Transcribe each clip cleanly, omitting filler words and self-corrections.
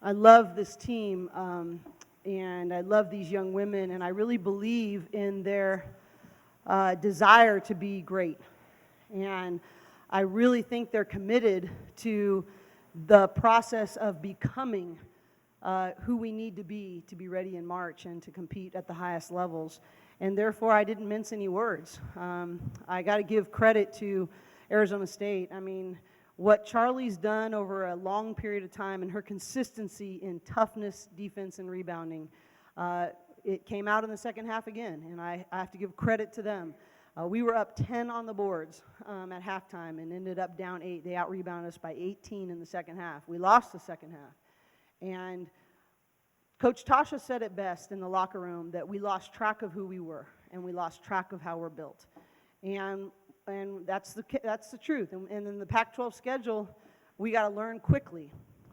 I love this team, and I love these young women, and I really believe in their desire to be great. And I really think they're committed to the process of becoming who we need to be ready in March and to compete at the highest levels. And therefore, I didn't mince any words. I got to give credit to Arizona State. I mean, what Charlie's done over a long period of time and her consistency in toughness, defense, and rebounding, it came out in the second half again, and I have to give credit to them. We were up 10 on the boards at halftime and ended up down 8. They out-rebounded us by 18 in the second half. We lost the second half. And Coach Tasha said it best in the locker room that we lost track of who we were, and we lost track of how we're built. And that's the truth. And in the Pac-12 schedule, we got to learn quickly.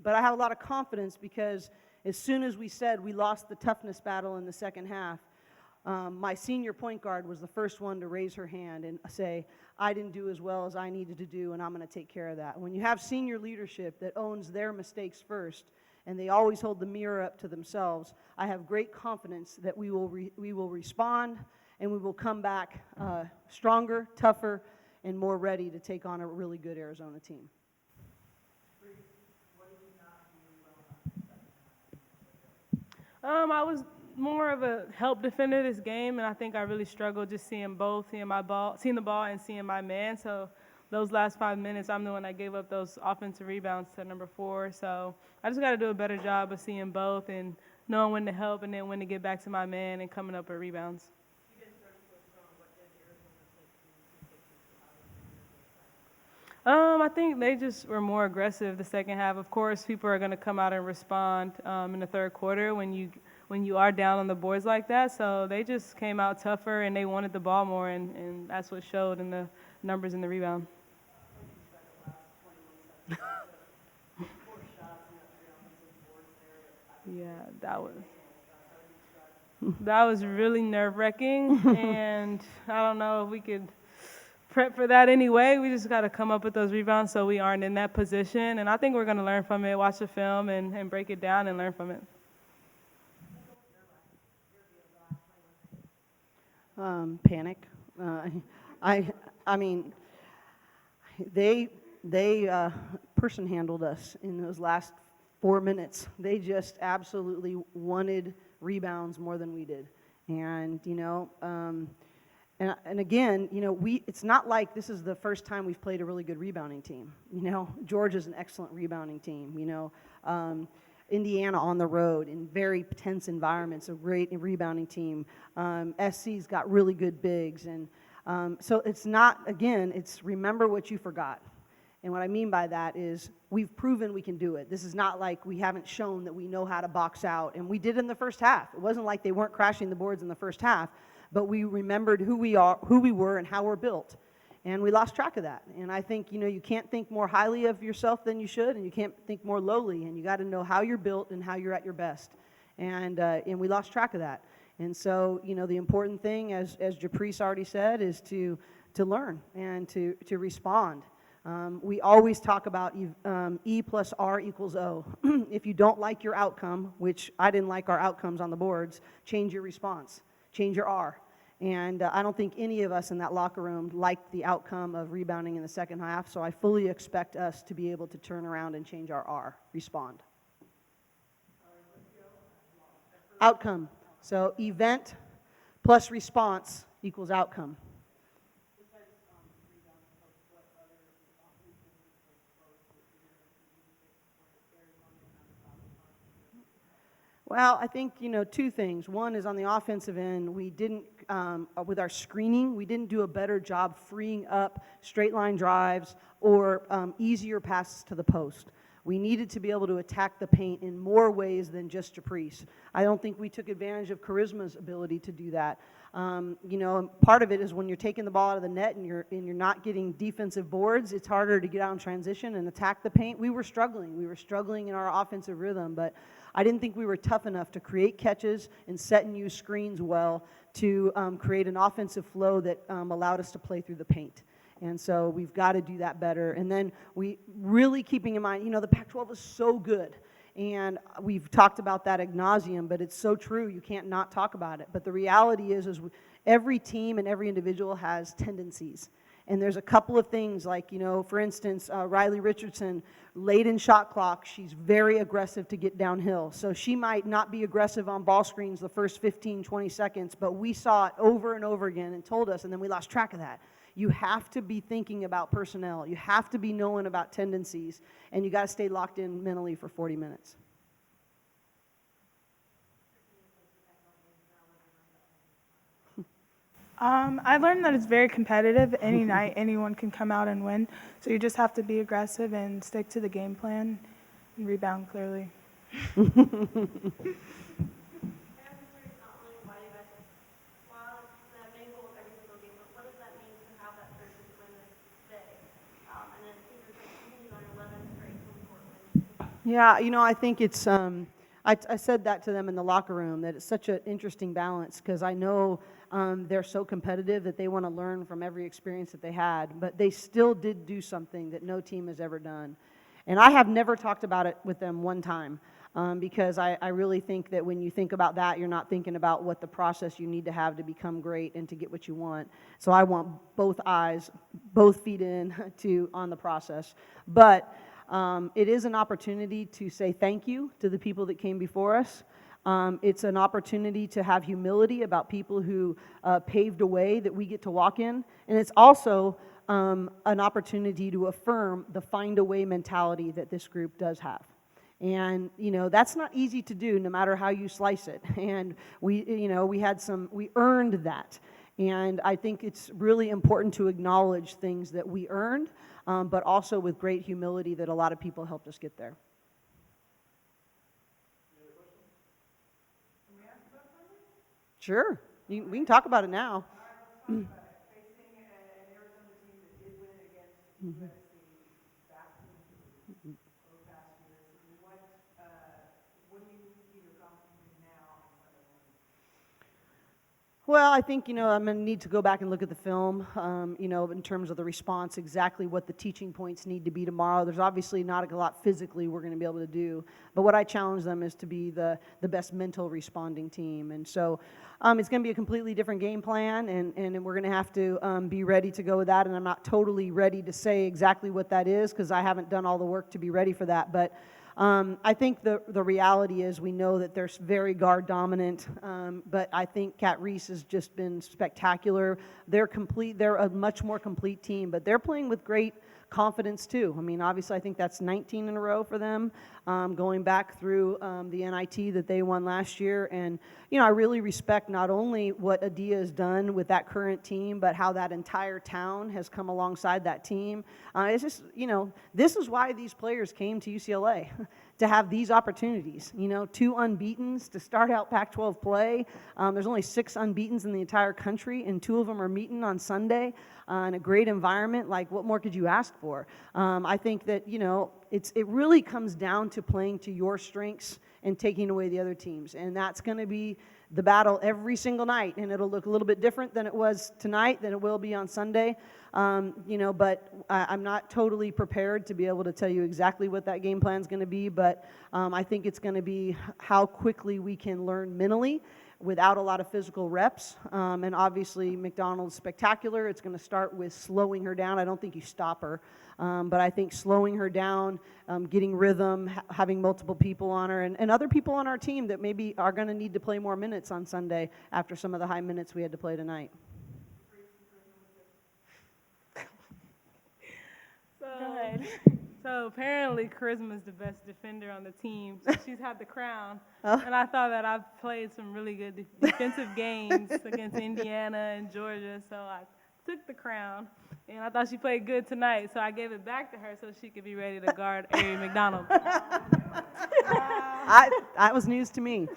But I have a lot of confidence because as soon as we said we lost the toughness battle in the second half, my senior point guard was the first one to raise her hand and say, I didn't do as well as I needed to do, and I'm going to take care of that. When you have senior leadership that owns their mistakes first, and they always hold the mirror up to themselves, I have great confidence that we will respond, and we will come back stronger, tougher, and more ready to take on a really good Arizona team. I was more of a help defender this game, and I think I really struggled just seeing the ball and seeing my man. So those last 5 minutes, I'm the one that gave up those offensive rebounds to number 4. So I just got to do a better job of seeing both and knowing when to help and then when to get back to my man and coming up with rebounds. I think they just were more aggressive the second half. Of course, people are going to come out and respond in the third quarter when you are down on the boards like that. So they just came out tougher and they wanted the ball more, and that's what showed in the numbers in the rebound. Yeah, that was really nerve-wracking, and I don't know if we could prep for that anyway. We just got to come up with those rebounds so we aren't in that position, and I think we're going to learn from it, watch the film, and break it down and learn from it. Panic. I mean, they person handled us in those last 4 minutes. They just absolutely wanted rebounds more than we did, and And again, it's not like this is the first time we've played a really good rebounding team. Georgia's an excellent rebounding team. Indiana on the road in very tense environments, a great rebounding team. SC's got really good bigs. And so it's not, again, it's remember what you forgot. And what I mean by that is we've proven we can do it. This is not like we haven't shown that we know how to box out. And we did in the first half. It wasn't like they weren't crashing the boards in the first half. But we remembered who we were, and how we're built. And we lost track of that. And I think, you can't think more highly of yourself than you should, and you can't think more lowly. And you got to know how you're built and how you're at your best. And we lost track of that. And so, the important thing, as Japreece already said, is to learn and to respond. We always talk about E plus R equals O. If you don't like your outcome, which I didn't like our outcomes on the boards, change your response. Change your R. And I don't think any of us in that locker room liked the outcome of rebounding in the second half, so I fully expect us to be able to turn around and change our R, respond. Outcome. So event plus response equals outcome. Well, I think, two things. One is on the offensive end, we didn't, with our screening, we didn't do a better job freeing up straight line drives or easier passes to the post. We needed to be able to attack the paint in more ways than just Japreece. I don't think we took advantage of Charisma's ability to do that. Part of it is when you're taking the ball out of the net and you're not getting defensive boards, it's harder to get out in transition and attack the paint. We were struggling. We were struggling in our offensive rhythm, but I didn't think we were tough enough to create catches and set and use screens well to create an offensive flow that allowed us to play through the paint. And so we've got to do that better. And then we really keeping in mind, the Pac-12 is so good. And we've talked about that ad nauseum, but it's so true. You can't not talk about it. But the reality is every team and every individual has tendencies. And there's a couple of things like, for instance, Riley Richardson, late in shot clock, she's very aggressive to get downhill. So she might not be aggressive on ball screens the first 15, 20 seconds, but we saw it over and over again and told us, and then we lost track of that. You have to be thinking about personnel. You have to be knowing about tendencies, and you got to stay locked in mentally for 40 minutes. I learned that it's very competitive. Any night, anyone can come out and win. So you just have to be aggressive and stick to the game plan and rebound clearly. Yeah, I think it's, I said that to them in the locker room, that it's such an interesting balance, because I know they're so competitive that they want to learn from every experience that they had, but they still did do something that no team has ever done. And I have never talked about it with them one time, because I really think that when you think about that, you're not thinking about what the process you need to have to become great and to get what you want. So I want both eyes, both feet in on the process. But it is an opportunity to say thank you to the people that came before us. It's an opportunity to have humility about people who paved a way that we get to walk in. And it's also an opportunity to affirm the find-a-way mentality that this group does have. And, that's not easy to do no matter how you slice it. And we earned that. And I think it's really important to acknowledge things that we earned, but also with great humility that a lot of people helped us get there. Sure. We can talk about it now. Facing an Arizona team that did win against USC back in over the past years, what do you either confident now and Sunday morning? Well, I think, I'm going to need to go back and look at the film, in terms of the response, exactly what the teaching points need to be tomorrow. There's obviously not a lot physically we're going to be able to do, but what I challenge them is to be the best mental responding team. And so it's going to be a completely different game plan, and we're going to have to be ready to go with that, and I'm not totally ready to say exactly what that is because I haven't done all the work to be ready for that, but I think the reality is we know that they're very guard dominant, but I think Japreece has just been spectacular. They're a much more complete team, but they're playing with great confidence too. I mean, obviously I think that's 19 in a row for them, going back through the NIT that they won last year. And, I really respect not only what Adia has done with that current team, but how that entire town has come alongside that team. It's just, this is why these players came to UCLA, to have these opportunities. 2 unbeatens to start out Pac-12 play. There's only 6 unbeatens in the entire country, and 2 of them are meeting on Sunday in a great environment. Like, what more could you ask for? I think that, it really comes down to playing to your strengths and taking away the other teams. And that's going to be the battle every single night. And it'll look a little bit different than it was tonight, than it will be on Sunday. But I'm not totally prepared to be able to tell you exactly what that game plan is going to be. But I think it's going to be how quickly we can learn mentally without a lot of physical reps. And obviously, McDonald's spectacular. It's going to start with slowing her down. I don't think you stop her. But I think slowing her down, getting rhythm, having multiple people on her, and other people on our team that maybe are going to need to play more minutes on Sunday after some of the high minutes we had to play tonight. So apparently Charisma is the best defender on the team. So she's had the crown. Oh. And I thought that I've played some really good defensive games against Indiana and Georgia. So I took the crown. And I thought she played good tonight. So I gave it back to her so she could be ready to guard Ari McDonald. That was news to me.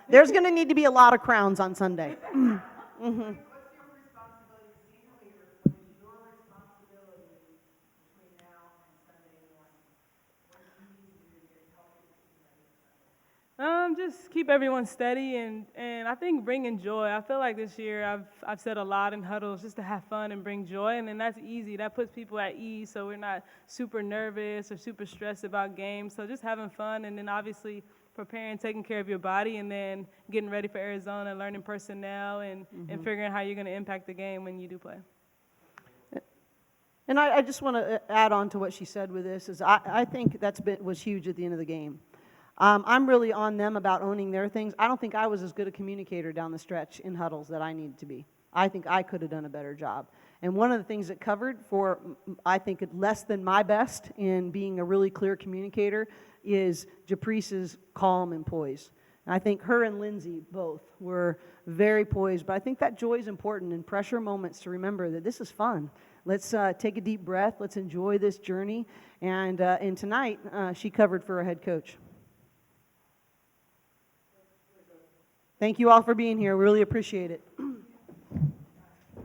There's going to need to be a lot of crowns on Sunday. Mm-hmm. What's your responsibility as senior leader? What is your responsibility between now and Sunday morning? What do you need to do to help get the team ready for Sunday? Just keep everyone steady and I think bringing joy. I feel like this year I've said a lot in huddles just to have fun and bring joy, and then that's easy. That puts people at ease, so we're not super nervous or super stressed about games. So just having fun, and then obviously preparing, taking care of your body, and then getting ready for Arizona, learning personnel, and figuring how you're going to impact the game when you do play. And I just want to add on to what she said with this, is I think was huge at the end of the game. I'm really on them about owning their things. I don't think I was as good a communicator down the stretch in huddles that I needed to be. I think I could have done a better job. And one of the things that covered for, I think, less than my best in being a really clear communicator is Japreece's calm and poise. And I think her and Lindsay both were very poised. But I think that joy is important in pressure moments to remember that this is fun. Let's take a deep breath. Let's enjoy this journey. And tonight, she covered for her head coach. Thank you all for being here. We really appreciate it.